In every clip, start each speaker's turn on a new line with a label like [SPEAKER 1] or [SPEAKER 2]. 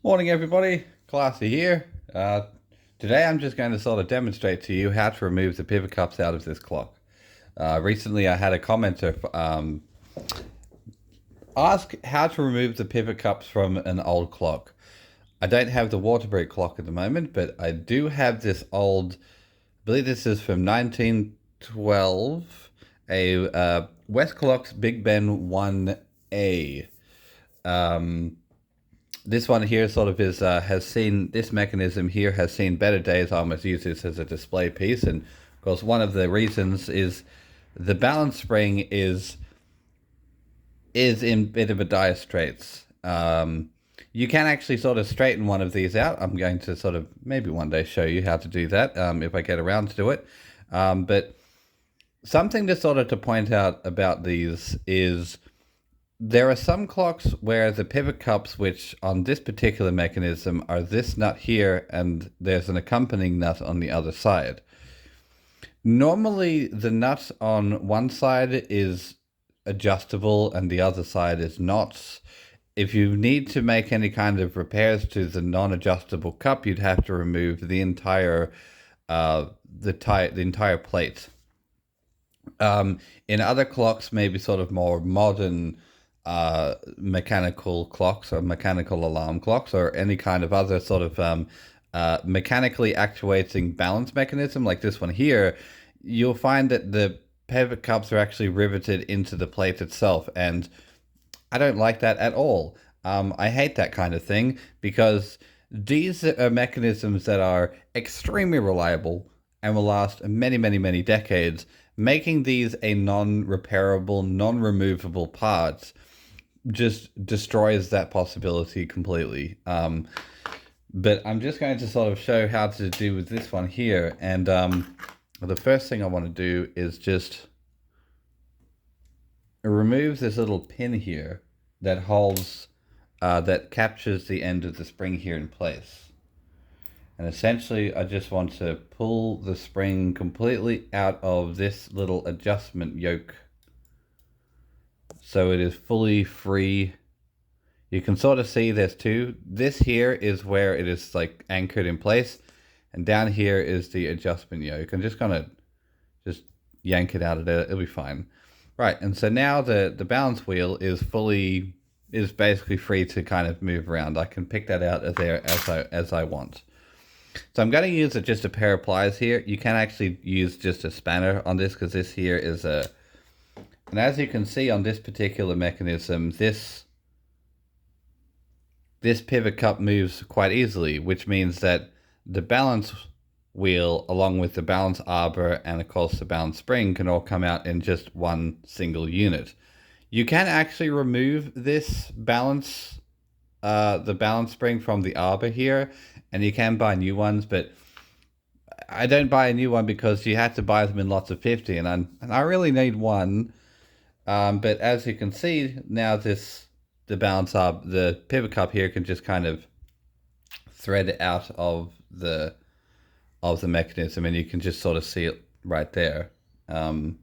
[SPEAKER 1] Morning everybody, Classy here. Today I'm just going to sort of demonstrate to you how to remove the pivot cups out of this clock. Recently I had a commenter ask how to remove the pivot cups from an old clock. I don't have the Waterbury clock at the moment, but I do have this old, I believe this is from 1912, a Westclox Big Ben 1A. This one here sort of is has seen this mechanism here has seen better days. I almost use this as a display piece, and of course one of the reasons is the balance spring is in a bit of a dire straits. You can actually sort of straighten one of these out. I'm going to sort of maybe one day show you how to do that if I get around to do it. But something to sort of to point out about these is there are some clocks where the pivot cups, which on this particular mechanism are this nut here, and there's an accompanying nut on the other side. Normally, the nut on one side is adjustable and the other side is not. If you need to make any kind of repairs to the non-adjustable cup, you'd have to remove the entire the entire plate. In other clocks, maybe sort of more modern mechanical clocks or mechanical alarm clocks or any kind of other sort of mechanically actuating balance mechanism like this one here, you'll find that the pivot cups are actually riveted into the plate itself, and I don't like that at all. I hate that kind of thing because these are mechanisms that are extremely reliable and will last many, many, many decades. Making these a non-repairable, non-removable part just destroys that possibility completely. But I'm just going to sort of show how to do with this one here. And the first thing I want to do is just remove this little pin here that holds, that captures the end of the spring here in place. And essentially, I just want to pull the spring completely out of this little adjustment yoke, so it is fully free. You can sort of see there's two. This here is where it is like anchored in place, and down here is the adjustment yoke. I'm just gonna just yank it out of there. It'll be fine. Right, and so now the balance wheel is basically free to kind of move around. I can pick that out as I want. So I'm going to use just a pair of pliers here. You can actually use just a spanner on this because this here is a... And as you can see on this particular mechanism, this pivot cup moves quite easily, which means that the balance wheel, along with the balance arbor and of course the balance spring, can all come out in just one single unit. You can actually remove this balance, the balance spring from the arbor here, and you can buy new ones, but I don't buy a new one because you have to buy them in lots of 50, and I really need one. But as you can see now, the pivot cup here can just kind of thread out of the mechanism, and you can just sort of see it right there. And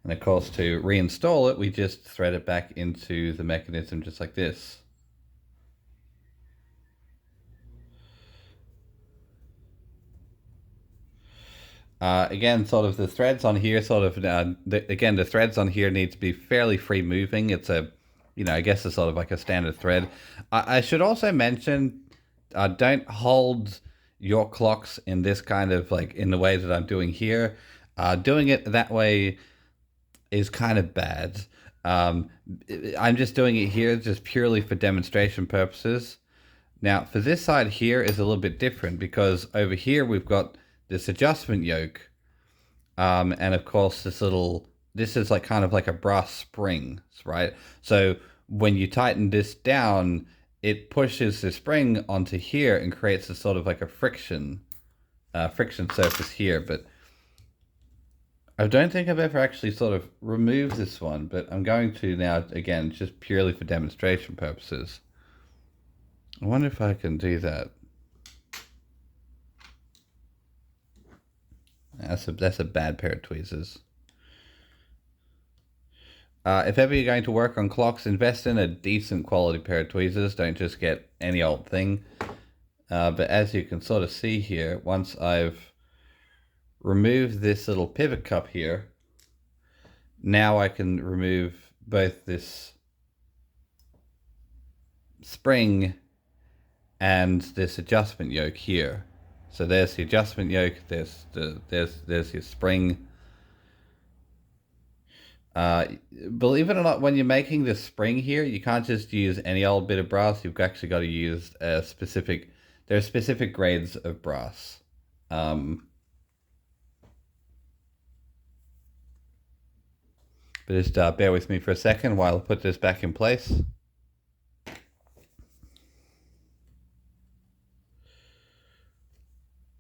[SPEAKER 1] of course, to reinstall it, we just thread it back into the mechanism just like this. Again, sort of the threads on here, the threads on here need to be fairly free moving. It's a, I guess it's sort of like a standard thread. I should also mention, don't hold your clocks in this kind of like in the way that I'm doing here. Doing it that way is kind of bad. I'm just doing it here just purely for demonstration purposes. Now, for this side here is a little bit different because over here we've got this adjustment yoke, and of course this is like kind of like a brass spring, right? So when you tighten this down, it pushes the spring onto here and creates a sort of like a friction surface here. But I don't think I've ever actually sort of removed this one, but I'm going to now, again, just purely for demonstration purposes. I wonder if I can do that. That's a bad pair of tweezers. If ever you're going to work on clocks, invest in a decent quality pair of tweezers. Don't just get any old thing. But as you can sort of see here, once I've removed this little pivot cup here, now I can remove both this spring and this adjustment yoke here. So there's the adjustment yoke, there's your spring. Believe it or not, when you're making the spring here, you can't just use any old bit of brass. You've actually got to use a specific, there are specific grades of brass. But just bear with me for a second while I put this back in place.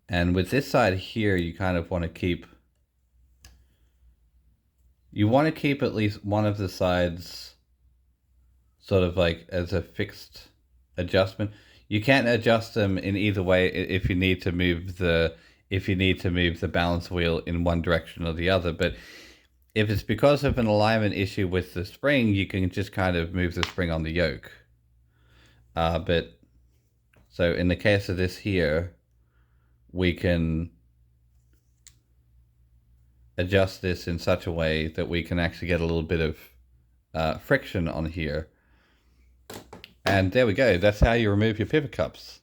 [SPEAKER 1] And with this side here, you kind of want to keep, at least one of the sides sort of like as a fixed adjustment. You can't adjust them in either way if you need to move the balance wheel in one direction or the other. But if it's because of an alignment issue with the spring, you can just kind of move the spring on the yoke. But so in the case of this here, we can adjust this in such a way that we can actually get a little bit of friction on here. And there we go. That's how you remove your pivot cups.